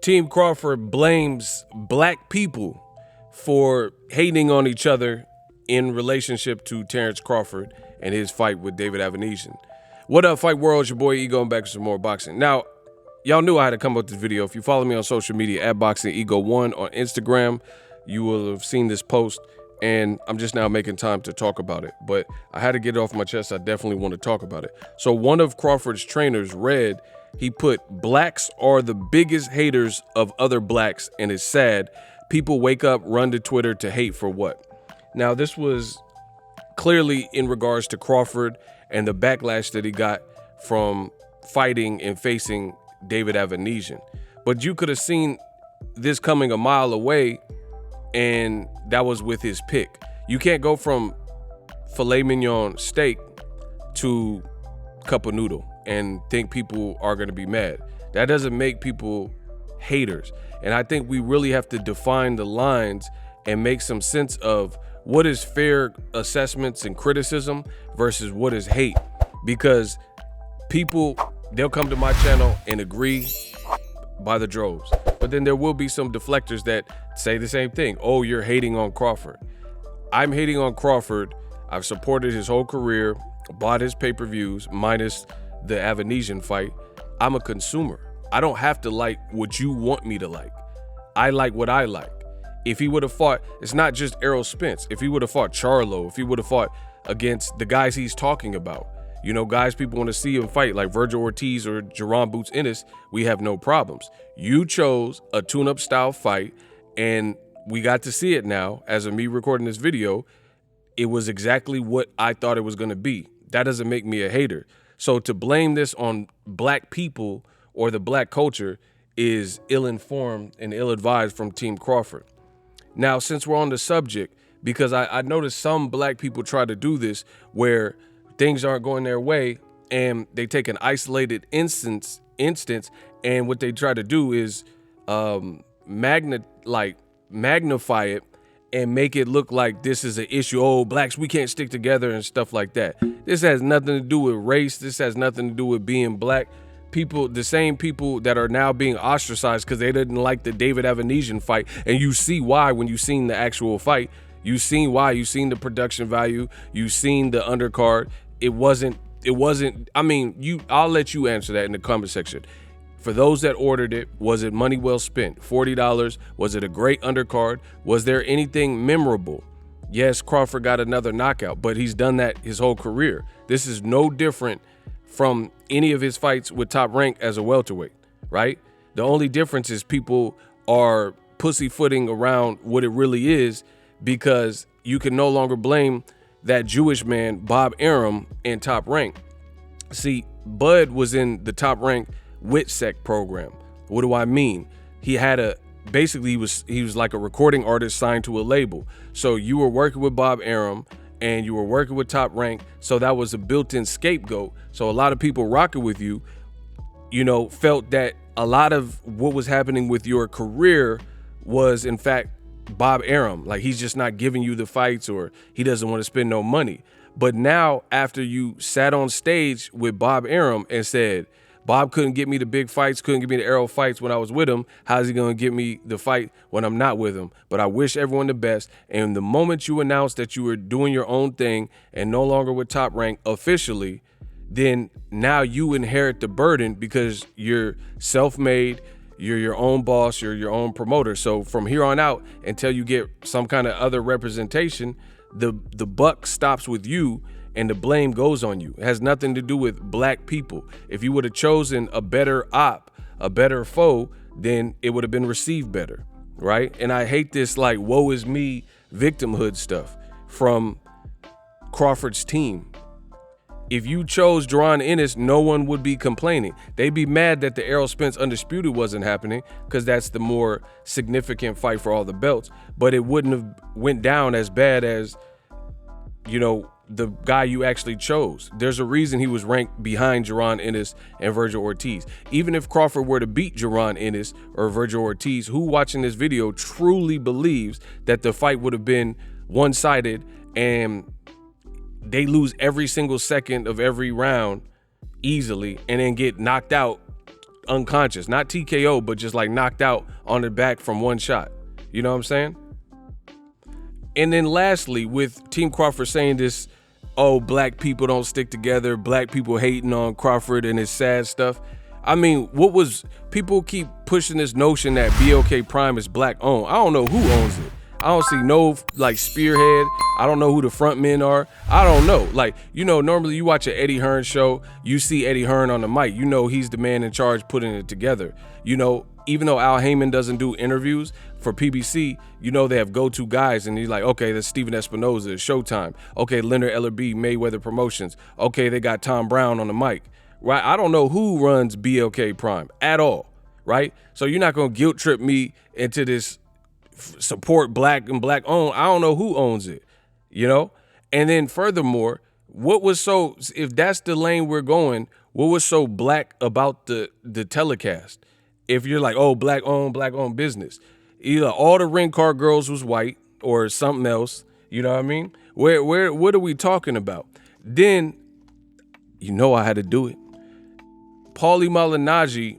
Team Crawford blames black people for hating on each other in relationship to Terence Crawford and his fight with David Avanesyan. What up, Fight World? It's your boy Ego, and back with some more boxing. Now, y'all knew I had to come up with this video. If you follow me on social media at BoxingEgo1 on Instagram, you will have seen this post, and I'm just now making time to talk about it. But I had to get it off my chest. I definitely want to talk about it. So one of Crawford's trainers, Red, he put, "Blacks are the biggest haters of other blacks, and it's sad. People wake up, run to Twitter to hate for what?" Now, this was clearly in regards to Crawford and the backlash that he got from fighting and facing David Avanesyan. But you could have seen this coming a mile away, and that was with his pick. You can't go from filet mignon steak to cup of noodle and think people are going to be mad. That doesn't make people haters. And I think we really have to define the lines and make some sense of what is fair assessments and criticism versus what is hate. Because people, they'll come to my channel and agree by the droves. But then there will be some deflectors that say the same thing. "Oh, you're hating on Crawford." I'm hating on Crawford. I've supported his whole career, bought his pay-per-views, minus the Avanesyan fight. I'm a consumer. I don't have to like what you want me to like. I like what I like. If he would have fought, it's not just Errol Spence. If he would have fought Charlo, if he would have fought against the guys he's talking about, you know, guys people want to see him fight like Virgil Ortiz or Jaron Boots Ennis, we have no problems. You chose a tune-up style fight, and we got to see it now. As of me recording this video, it was exactly what I thought it was going to be. That doesn't make me a hater. So to blame this on black people or the black culture is ill-informed and ill-advised from Team Crawford. Now, since we're on the subject, because I noticed some black people try to do this where things aren't going their way and they take an isolated instance and what they try to do is magnify it and make it look like this is an issue. Oh, blacks, we can't stick together and stuff like that. This has nothing to do with race. This has nothing to do with being black. People, the same people that are now being ostracized because they didn't like the David Avanesyan fight, and you see why when you seen the actual fight. You seen why. You seen the production value. You seen the undercard. It wasn't. I mean, I'll let you answer that in the comment section. For those that ordered it, was it money well spent? $40. Was it a great undercard? Was there anything memorable? Yes, Crawford got another knockout, but he's done that his whole career. This is no different from any of his fights with Top Rank as a welterweight, right? The only difference is people are pussyfooting around what it really is, because you can no longer blame that Jewish man, Bob Arum, in Top Rank. See, Bud was in the Top Rank WITSEC program. What do I mean? He had basically he was like a recording artist signed to a label. So you were working with Bob Arum and you were working with Top Rank, so that was a built-in scapegoat. So a lot of people rocking with you, you know, felt that a lot of what was happening with your career was in fact Bob Arum. Like, he's just not giving you the fights, or he doesn't want to spend no money. But now, after you sat on stage with Bob Arum and said, Bob couldn't get me the big fights, couldn't give me the Errol fights when I was with him, how's he going to get me the fight when I'm not with him? But I wish everyone the best. And the moment you announced that you were doing your own thing and no longer with Top Rank officially, then now you inherit the burden because you're self-made, you're your own boss, you're your own promoter. So from here on out, until you get some kind of other representation, the buck stops with you and the blame goes on you. It has nothing to do with black people. If you would have chosen a better op, a better foe, then it would have been received better, right? And I hate this like woe is me victimhood stuff from Crawford's team. If you chose Jaron Ennis, no one would be complaining. They'd be mad that the Errol Spence Undisputed wasn't happening because that's the more significant fight for all the belts, but it wouldn't have went down as bad as, you know, the guy you actually chose. There's a reason he was ranked behind Jaron Ennis and Virgil Ortiz. Even if Crawford were to beat Jaron Ennis or Virgil Ortiz, who watching this video truly believes that the fight would have been one-sided and they lose every single second of every round easily and then get knocked out unconscious, not TKO, but just like knocked out on the back from one shot. You know what I'm saying? And then lastly, with Team Crawford saying this, oh, black people don't stick together, black people hating on Crawford and his sad stuff. I mean, people keep pushing this notion that BOK Prime is black owned. I don't know who owns it. I don't see no like spearhead. I don't know who the front men are. I don't know. Like, you know, normally you watch an Eddie Hearn show, you see Eddie Hearn on the mic. You know he's the man in charge putting it together. You know, even though Al Heyman doesn't do interviews for PBC, you know they have go-to guys, and he's like, okay, that's Steven Espinoza, Showtime. Okay, Leonard Ellerbe, Mayweather Promotions. Okay, they got Tom Brown on the mic. Right? I don't know who runs BLK Prime at all, right? So you're not gonna guilt trip me into this support black and black owned. I don't know who owns it, you know? And then furthermore, if that's the lane we're going, what was so black about the telecast? If you're like, oh, black owned business, either all the ring card girls was white or something else, you know what I mean? What are we talking about? Then, you know I had to do it. Paulie Malignaggi,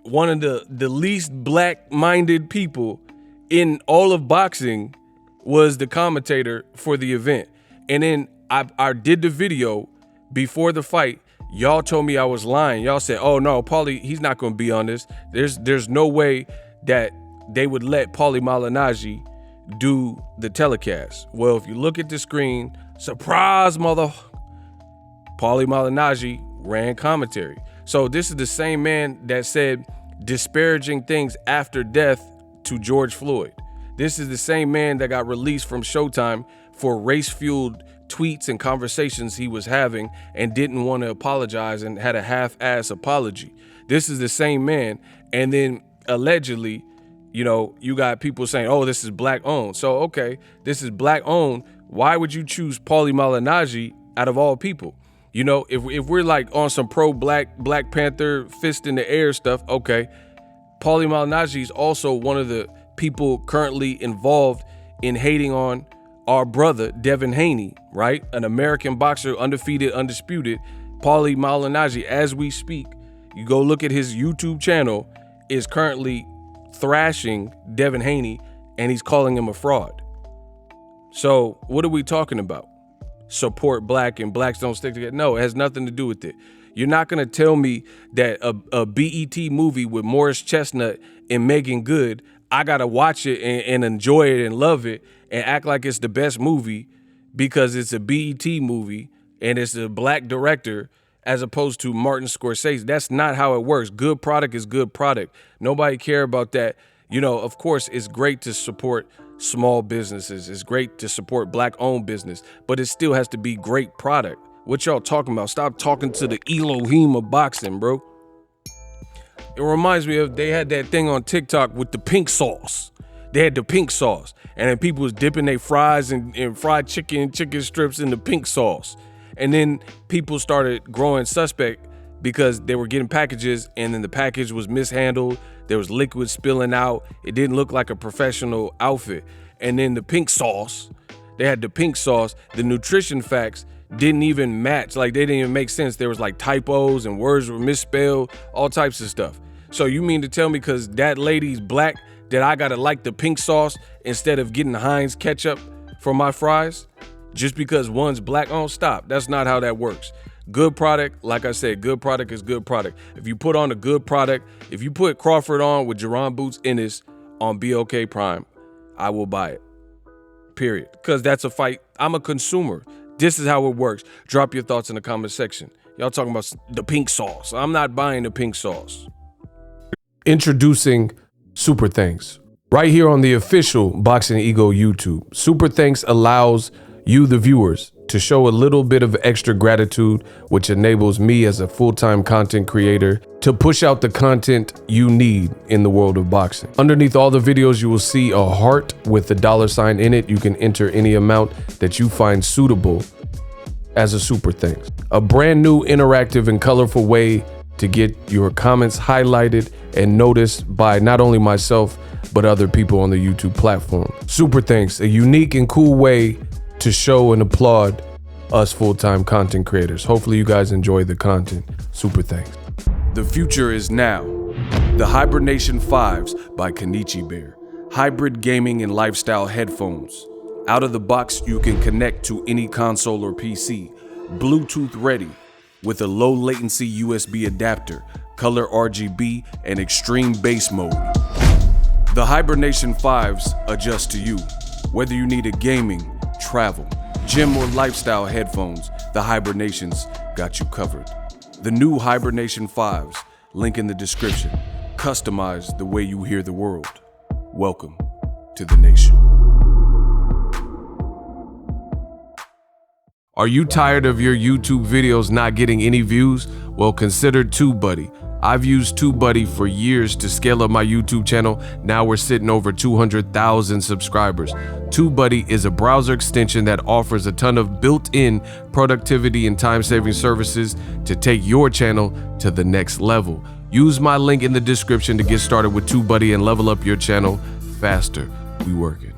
one of the least black-minded people in all of boxing, was the commentator for the event. And then I did the video before the fight. Y'all told me I was lying. Y'all said, oh no, Paulie, he's not gonna be on this. There's no way that they would let Paulie Malignaggi do the telecast. Well, if you look at the screen, surprise, Paulie Malignaggi ran commentary. So this is the same man that said disparaging things after death to George Floyd. This is the same man that got released from Showtime for race-fueled tweets and conversations he was having and didn't want to apologize and had a half-ass apology. This is the same man. And then allegedly, you know, you got people saying, oh, this is black owned. So, okay, this is black owned. Why would you choose Paulie Malignaggi out of all people? You know, if we're like on some pro-black, Black Panther, fist in the air stuff, okay. Paulie Malignaggi is also one of the people currently involved in hating on our brother, Devin Haney, right? An American boxer, undefeated, undisputed. Paulie Malignaggi, as we speak, you go look at his YouTube channel, is currently thrashing Devin Haney, and he's calling him a fraud. So what are we talking about? Support black and blacks don't stick together. No, it has nothing to do with it. You're not going to tell me that a BET movie with Morris Chestnut and Megan Good, I got to watch it and enjoy it and love it and act like it's the best movie because it's a BET movie and it's a black director as opposed to Martin Scorsese. That's not how it works. Good product is good product. Nobody care about that. You know, of course, it's great to support small businesses. It's great to support black-owned business, but it still has to be great product. What y'all talking about? Stop talking to the Elohim of boxing, bro. It reminds me of, they had that thing on TikTok with the pink sauce. They had the pink sauce, and then people was dipping their fries and fried chicken strips in the pink sauce. And then people started growing suspect because they were getting packages and then the package was mishandled. There was liquid spilling out. It didn't look like a professional outfit. And then the pink sauce, they had the pink sauce. The nutrition facts didn't even match. Like, they didn't even make sense. There was like typos and words were misspelled, all types of stuff. So you mean to tell me because that lady's black that I gotta like the pink sauce instead of getting Heinz ketchup for my fries? Just because one's black on? Stop. That's not how that works. Good product, like I said, good product is good product. If you put on a good product, if you put Crawford on with Jerron Boots Ennis on BOK Prime, I will buy it. Period. Because that's a fight. I'm a consumer. This is how it works. Drop your thoughts in the comment section. Y'all talking about the pink sauce. I'm not buying the pink sauce. Introducing Super Thanks. Right here on the official Boxingego YouTube. Super Thanks allows you, the viewers, to show a little bit of extra gratitude, which enables me as a full-time content creator to push out the content you need in the world of boxing. Underneath all the videos, you will see a heart with the $sign in it. You can enter any amount that you find suitable as a super thanks. A brand new interactive and colorful way to get your comments highlighted and noticed by not only myself, but other people on the YouTube platform. Super thanks, a unique and cool way to show and applaud us full-time content creators. Hopefully you guys enjoy the content. Super thanks. The future is now. The Hibernation 5s by Kenichi Bear. Hybrid gaming and lifestyle headphones. Out of the box, you can connect to any console or PC. Bluetooth ready with a low latency USB adapter, color RGB, and extreme bass mode. The Hibernation 5s adjust to you. Whether you need a gaming, travel, gym, or lifestyle headphones, the Hibernations got you covered. The new Hibernation 5s, link in the description. Customize the way you hear the world. Welcome to the nation. Are you tired of your YouTube videos not getting any views? Well, consider TubeBuddy. I've used TubeBuddy for years to scale up my YouTube channel. Now we're sitting over 200,000 subscribers. TubeBuddy is a browser extension that offers a ton of built-in productivity and time-saving services to take your channel to the next level. Use my link in the description to get started with TubeBuddy and level up your channel faster. We working.